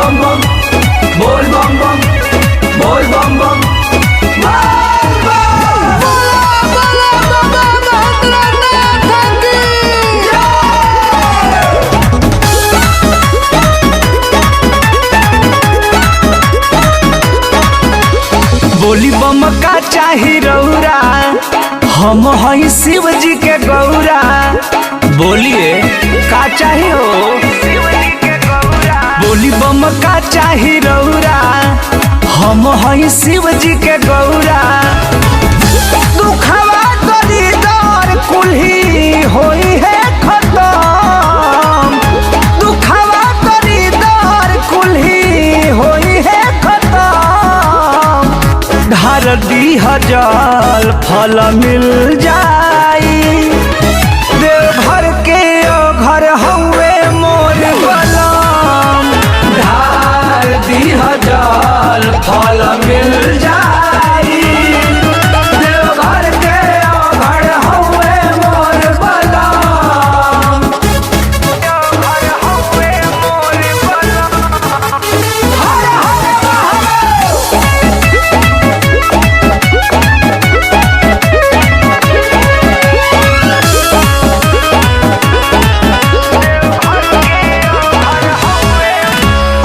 बम बम बोल बम बम बोल बम बम बोली बम का चाही रौरा हम हई शिव जी के गौरा। बोलिए का चाही हो बोली बम का चाही रौरा हम हई शिव जी के गौरा। दुखवा दरिदर कुल्ही होई है खत्म दुखवा दरिदर कुल्ही होई है खत्म। ढार दीह जल फल मिल जाई देवघर के ओ घर हउए मोर बलम। ढार दीह जल फल मिल जाई देवघर के ओ घर हउए मोर बलम। घर हउए मोर बलम। हर हर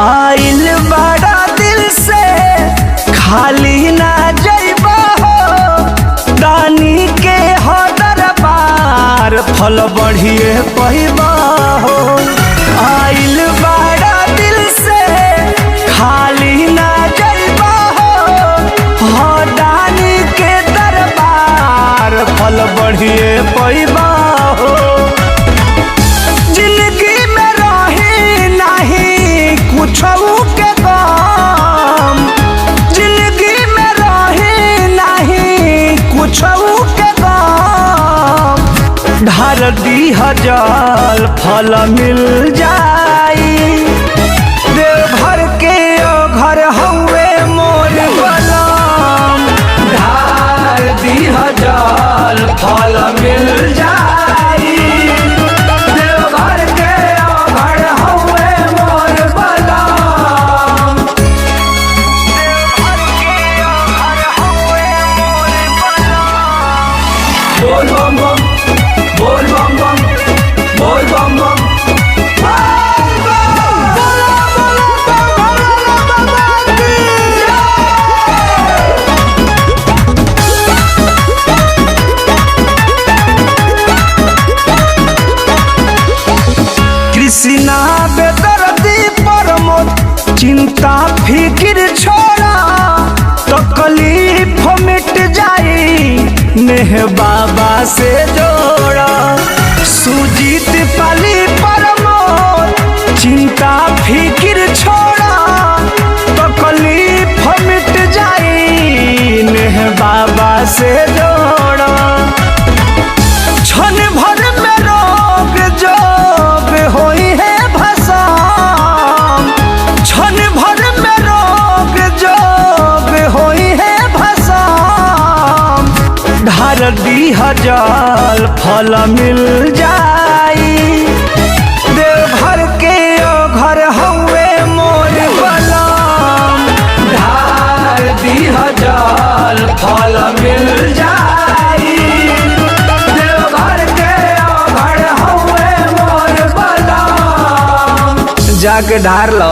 आइल बड़ा दिल से खाली ना जइबा हो दानी के हो दरबार फल बढ़िए पहिबा हो। आइल बड़ा दिल से खाली ना जइबा हो दानी के दरबार फल बढ़िए पहिबा हो। कुछऊ के गम जिंदगी में रहे नहीं कुछऊ के गम। ढार दीह जल फल मिल जाई देवघर के ओ घर हउए मोर बलम। ढार दीह जल फल मिल जाई देवघर के ओ घर हउए मोर बलम। बोल बम बम बोल बम बम बोल बम बम कृष्णा बेदर्दी प्रमोद चिंता फिक्र छोड़ा तकलीफ मिट जाई नेह बाबा से जोड़ा। सुजीत पाली प्रमोद चिंता फिक्र छोड़ा तकलीफ मिट जाई नेह बाबा से जोड़ा। क्षण भर में रोग जोग होई है भस्म क्षण भर में रोग जोग होई है भस्म। ढार दीह जल फल मिल जाई देवघर के ओ घर हउए मोर बलम। ढार दीह जल फल मिल जाई देवघर के ओ घर हउए मोर बलम। जाके ढार लो।